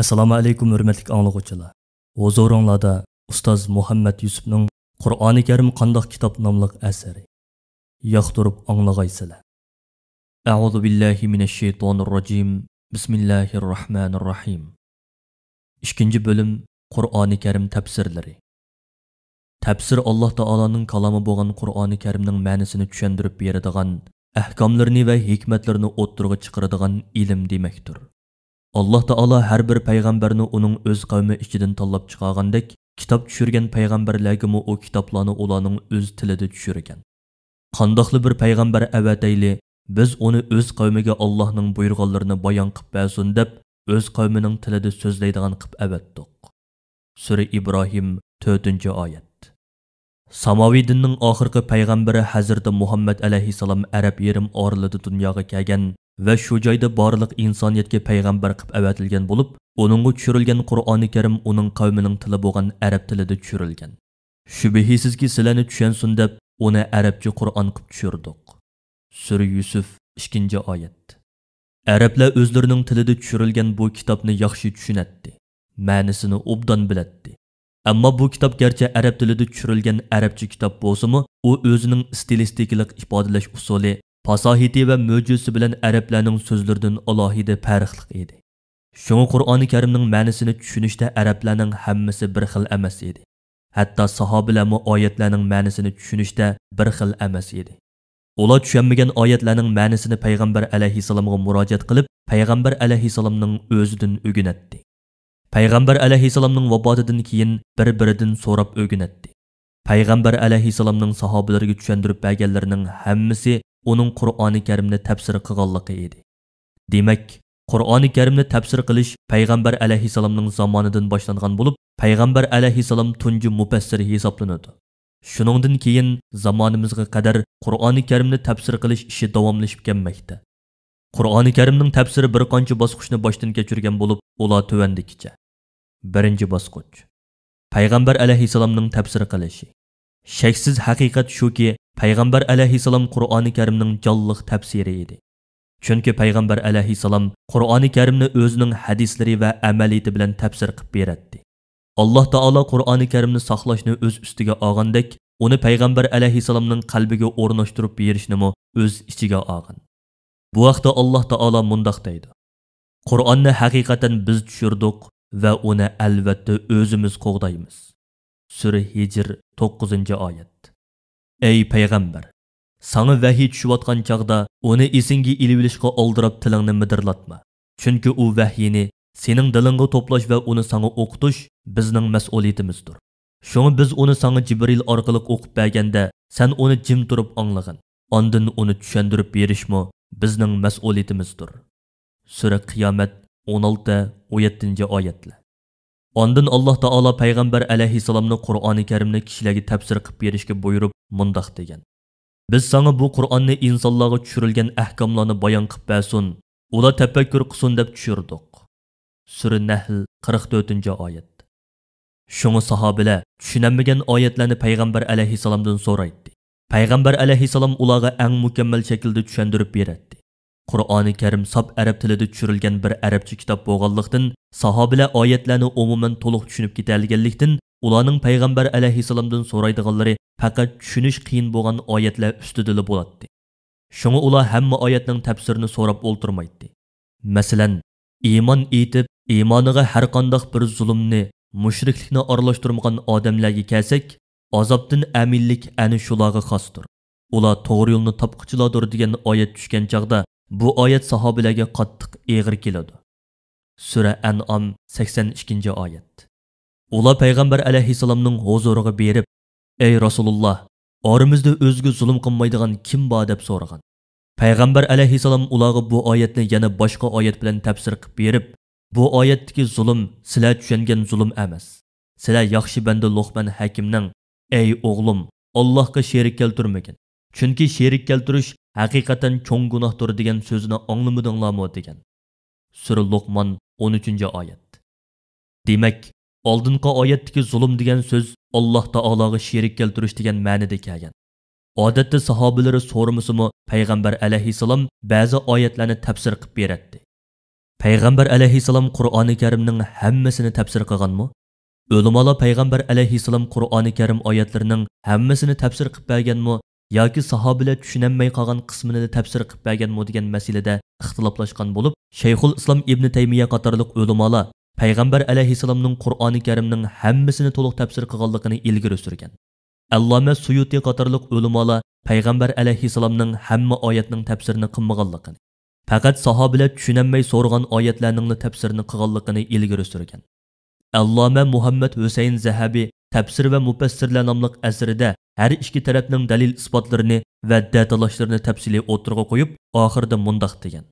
Assalomu alaykum hurmatli anglovchilar. Huzuringlarda ustoz Muhammad Yusufning Qur'oni Karim qandoq kitob nomli asari. Yoqtirib anglag'aysizlar. A'udhu billahi minash shaytonir rojim. Bismillahir rohmanir rohim. Ikkinchi bo'lim Qur'oni Karim tafsirlari. Tafsir Alloh taolaning kalomi bo'lgan Qur'oni Karimning ma'nosini tushuntirib beradigan, ahkomlarini va hikmatlarini o'ttirg'i chiqaradigan ilm demakdir. Allah Taala her bir peygamberini onun öz kavmi içinden tanlab çıkargandek, kitap düşürgen peygamberlerge o kitaplarını olanın öz tilide düşürgen. Qandaqlı bir peygamber eveteyli, biz onu öz kavmige Allah'ın buyurganlarını bayan qıp bəsun deb, öz kavminin tilide sözleydiğen qıp evettik. Sure İbrahim 4. ayet. Samavi dinning oxirgi payg'ambari Hazreti Muhammad alayhissalom Arab yerim orlida dunyoga kelgan va shu joyda barliq insoniyatga payg'ambar qilib avatilgan bo'lib, uningga tushirilgan Qur'oni Karim uning qavmining tili bo'lgan arab tilida tushirilgan. Shubhisizki sizlarni tushunsin deb uni arabcha Qur'on qilib tushirdik. Sura Yusuf 2-oyat. Arablar o'zlarining tilida tushirilgan bu kitobni yaxshi tushunatdi, ma'nosini obdan bilatdi. Ammo bu kitob garchi arab tilida tushirilgan arabcha kitob bo'lsa-mu, u o'zining stilistikalik ifodalash usuli, fasahati va mo'jizasi bilan arablarning so'zlaridan alohida farqli edi. Shunga Qur'oni Karimning ma'nosini tushunishda arablarning hammasi bir xil emas edi. Hatto sahobalarning oyatlarning ma'nosini tushunishda bir xil emas edi. Ular tushunmagan oyatlarning ma'nosini payg'ambar alayhisalomga murojaat qilib, payg'ambar alayhisalomning o'zidan o'rganatdi. Payg'ambar alayhisalomning vafotidan keyin bir-biridan so'rab o'rganatdi. Payg'ambar alayhisalomning sahobalariga tushuntirib berganlarining hammasi uning Qur'oni Karimni tafsir qilganligi edi. Demak, Qur'oni Karimni tafsir qilish payg'ambar alayhisalomning zamonidan boshlangan bo'lib, payg'ambar alayhisalom tunji mufassir hisoblanadi. Shuningdan keyin zamonimizga qadar Qur'oni Karimni tafsir qilish ishi davomlashib kelmoqda. Qur'oni Karimning tafsiri bir qancha bosqichni boshdan kechirgan bo'lib, ular tuvandikicha. Birinchi bosqich. Payg'ambar alayhisalomning tafsir qilishi. Shaksiz haqiqat shuki, payg'ambar alayhisalom Qur'oni Karimning jonliq tafsiri edi. Chunki payg'ambar alayhisalom Qur'oni Karimni o'zining hadislari va amaliyati bilan tafsir qilib beradi. Alloh taolo Qur'oni Karimni saqlashni o'z ustiga olgandek, uni payg'ambar alayhisalomning qalbiga o'rnashtirib berishni o'z ichiga olgan. Bu vaqtda Alloh taolo mundaq deydi: Qur'onni haqiqatan biz tushirdik va uni albatta o'zimiz qo'g'daymiz. Sura Hijr 9-oyat. Ey payg'ambar, sana vahiy tushayotgan chaqda uni esingga ilib olishga oldirab tilingni midirlatma. Chunki u vahyini sening dilingga to'plash va uni sana o'qitish bizning mas'uliyatimizdir. Shunga biz uni sana Jibril orqali o'qib berganda, sen uni jim turib anglagin. Ondan uni tushuntirib berishmo bizning mas'uliyatimizdir. Sura Qiyomat 16-17-oyatlar. Ondan Alloh taolo payg'ambar alayhisalomni Qur'oni Karimni kishilarga tafsir qilib berishga buyurib mundaq degan: Biz sana bu Qur'onni insonlarga tushirilgan ahkomlarni bayon qilib bersin, ular tafakkur qilsin deb tushirdik. Sura Nahl 44-oyat. Shunga sahobalar tushunamagan oyatlarni payg'ambar alayhisalomdan so'raydi. Payg'ambar alayhisalom ularga eng mukammal shaklda tushuntirib beradi. Qur'oni Karim sop arab tilida tushirilgan bir arabcha kitob bo'lganlikdan, sahobalar oyatlarni umuman to'liq tushunib ketolganlikdan, ularning payg'ambar alayhisalomdan so'raydiganlari faqat tushunish qiyin bo'lgan oyatlar ustida bo'ladi. Shunga ular hamma oyatning tafsirini so'rab o'ltirmaydi. Masalan, iymon etib, iymoniga har qanday bir zulmni, mushriklikni aralashtirmagan odamlarga kelsak, azobdan aminlik ana shularga xosdir. Ular to'g'ri yo'lni topqichilardir degan oyat tushgan chaqda bu oyat sahobalarga qattiq eg'ir keladi. Sura An'am 82-oyat. Ular payg'ambar alayhisalomning huzuriga berib, "Ey Rasululloh, oramizda o'zga zulm qilmaydigan kim bor?" deb so'ragan. Payg'ambar alayhisalom ularga bu oyatni yana boshqa oyat bilan tafsir qilib berib, "Bu oyatdagi zulm sizlar tushungan zulm emas. Sizlar yaxshi banda Luqman Hakimning, ey o'g'lim, Allohga sherik keltirmagin. Chunki sherik keltirish haqiqatan cho'ng gunohdir" degan so'zini anglamadinglarmi degan. Sura Luqman 13-oyat. Demak, oldingi oyatdagi zulm degan so'z Alloh taologa sherik keltirish degan ma'noda kelgan. Odatda sahobalari so'ramasimi payg'ambar alayhisalom ba'zi oyatlarni tafsir qilib beradi. Payg'ambar alayhissalom Qur'oni Karimning hammasini tafsir qilganmi? Ulamolar Payg'ambar alayhissalom Qur'oni Karim oyatlarining hammasini tafsir qilib berganmi yoki sahobalar tushunolmay qolgan qismini tafsir qilib berganmi degan masalada ixtiloflashgan bo'lib, Shayxul Islom Ibn Taymiya qatorliq ulamolar Payg'ambar alayhissalomning Qur'oni Karimning hammasini to'liq tafsir qilganligini ilgari surgan. Alloma Suyuti qatorliq ulamolar Payg'ambar alayhissalomning hamma oyatning tafsirini qilmaganligini, faqat sahobalar tushunolmay so'rgan oyatlarning tafsirini qilganligini ilgari surgan. Alloma Muhammad Husayn Zahabi Tafsir va Mufassirlar nomli asarida har ikki tarafning dalil isbotlarini va datalashlarini tafsiliy o'tirg'a qo'yib, oxirida mundaq degan.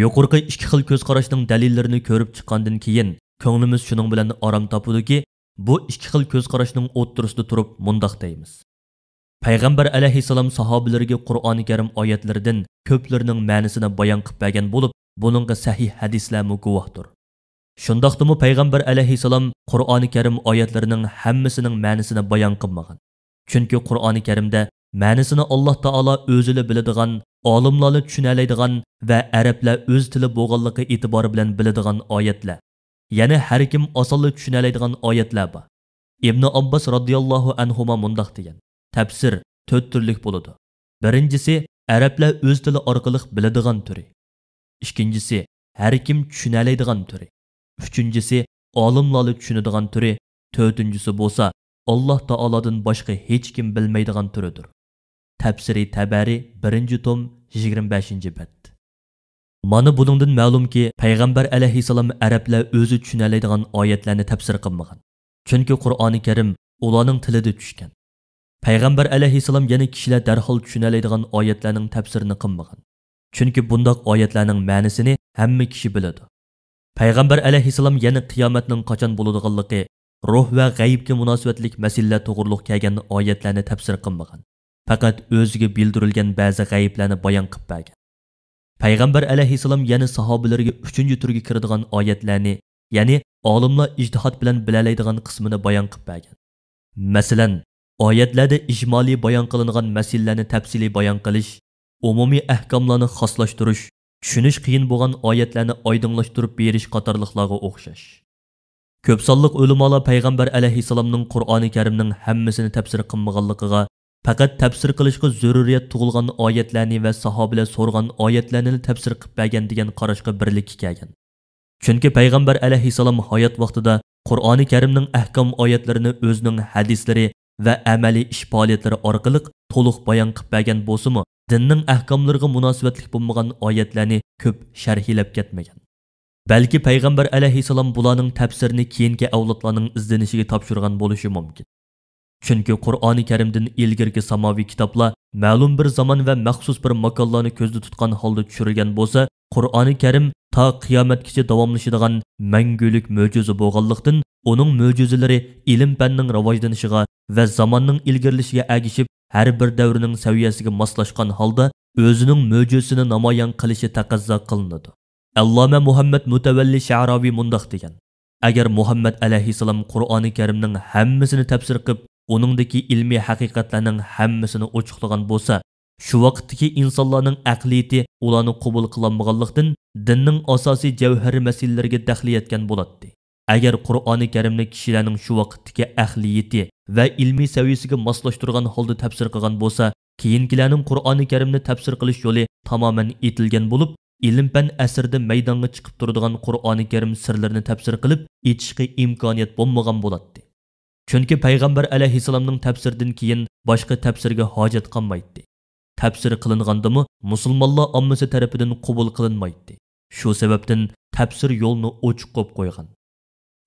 Yuqorqi ikki xil ko'z qarashning dalillarini ko'rib chiqqandan keyin ko'nglimiz shuning bilan orom topudiki, bu ikki xil ko'z qarashning o'ttirisida turib mundaq deymiz. Payg'ambar alayhissalom sahobalariga Qur'oni Karim oyatlaridan ko'plarining ma'nosini bayon qilib bergan bo'lib, buningga sahih hadislar guvohdir. Shundaqdimi Payg'ambar alayhissalom Qur'oni Karim oyatlarining hammasining ma'nosini bayon qilmagan. Chunki Qur'oni Karimda ma'nosini Alloh taolo o'zini biladigan, olimlarni tushunoladigan va arablar o'z tili bo'lganligi e'tibori bilan biladigan oyatlar. Ya'ni har kim osonli tushunoladigan oyatlar bor. Ibn Abbos radhiyallohu anhuma mundaq degan. Tafsir 4 turlik bo'ladi. Birinchisi arablar o'z tili orqali biladigan turi. Ikkinchisi har kim tushunoladigan turi. Üçüncüsü olimlarni tushunadigan turi. To'rtinchisi bo'lsa Alloh taolodan boshqa hech kim bilmaydigan turidir. Tafsiri Tabari 1-tom 25-bet. Mana buningdan ma'lumki, Payg'ambar alayhissalom arablar o'zi tushunoladigan oyatlarni tafsir qilmagan. Chunki Qur'oni Karim ularning tilida tushgan. Payg'ambar alayhissalom yana kishilar darhol tushunoladigan oyatlarning tafsirini qilmagan. Chunki bundoq oyatlarning ma'nosini hamma kishi biladi. Payg'ambar alayhissalom yana qiyomatning qachon bo'ladiganligi, ruh va g'aybga munosabatlik masalalar to'g'riliq kelgan oyatlarni tafsir qilmagan. Faqat o'ziga bildirilgan ba'zi g'ayblarni bayon qilib bergan. Payg'ambar alayhissalom yana sahobalariga 3-turga kiradigan oyatlarni, ya'ni olimlar ijtihod bilan bilalaydigan qismini bayon qilib bergan. Masalan, oyatlarda ijmoliy bayon qilingan masalalarni tafsiliy bayon qilish, umumiy ahkomlarni xoslashtirish, tushunish qiyin bo'lgan oyatlarni oydinlashtirib berish qatorliqlarga o'xshash. Ko'p sonliq ulamolar Payg'ambar alayhissalomning Qur'oni Karimning hammasini tafsir qilmaganligiga, faqat tafsir qilishga zaruriyat tug'ilgan oyatlarni va sahobalar so'rgan oyatlarni tafsir qilib bergan degan qarashga birlikka kelgan. Chunki Payg'ambar alayhissalom hayot vaqtida Qur'oni Karimning ahkom oyatlarini o'zining hadislari va amaliy ish faoliyatlari orqali to'liq bayon qilib bergan bo'lsa-mu, dinning ahkomlariga munosabatli bo'lmagan oyatlarni ko'p sharhlab ketmagan. Balki Payg'ambar alayhissalom bularning tafsirini keyingi avlodlarning izlanishiga topshirgan bo'lishi mumkin. Chunki Qur'oni Karimdan ilgirki samoviy kitoblar ma'lum bir zamon va maxsus bir makonlarni ko'zda tutgan holda tushirilgan bo'lsa, Qur'oni Karim ta qiyomatgacha davomlashadigan mangulik mo'jiza bo'lganlikdan, uning mo'jizalari ilm-fanning rivojlanishiga va zamonning ilgirlishiga ergishib, har bir davrning saviyasiga moslashgan holda o'zining mo'jizasini namoyon qilishi taqozo qilinadi. Alloma Muhammad Mutavalli Sha'raviy mundaq degan: Agar Muhammad alayhissalom Qur'oni Karimning hammasini tafsir qilib, uningdagi ilmiy haqiqatlarning hammasini ochiqlagan bo'lsa, shu vaqtdagi insonlarning aqliyati ularni qabul qilolmaganlikdan dinning asosiy javhari masalalarga daxli yetgan bo'ladi. Agar Qur'oni Karimni kishilarning shu vaqtdagi aqliyati va ilmiy saviyasiga moslashtirgan holda tafsir qilgan bo'lsa, keyingilarning Qur'oni Karimni tafsir qilish yo'li tamoman etilgan bo'lib, ilm-fan asrida maydonga chiqib turadigan Qur'oni Karim sirlarini tafsir qilib, yetishga imkoniyat bo'lmagan bo'ladi. Chunki Payg'ambar alayhissalomning tafsirdan keyin boshqa tafsirga hojat qolmaydi. Tafsir qilingandimi, musulmonlar ommasi tarafidan qabul qilinmaydi. Shu sababdan tafsir yo'lni ochiq qo'yib qo'ygan.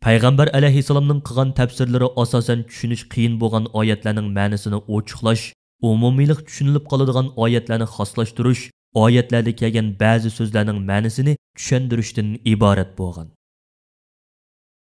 Payg'ambar alayhissalomning qilgan tafsirlari asosan tushunish qiyin bo'lgan oyatlarning ma'nosini ochiqlash, umumiylik tushunilib qoladigan oyatlarni xoslashtirish, oyatlarda kelgan ba'zi so'zlarning ma'nosini tushuntirishdan iborat bo'lgan.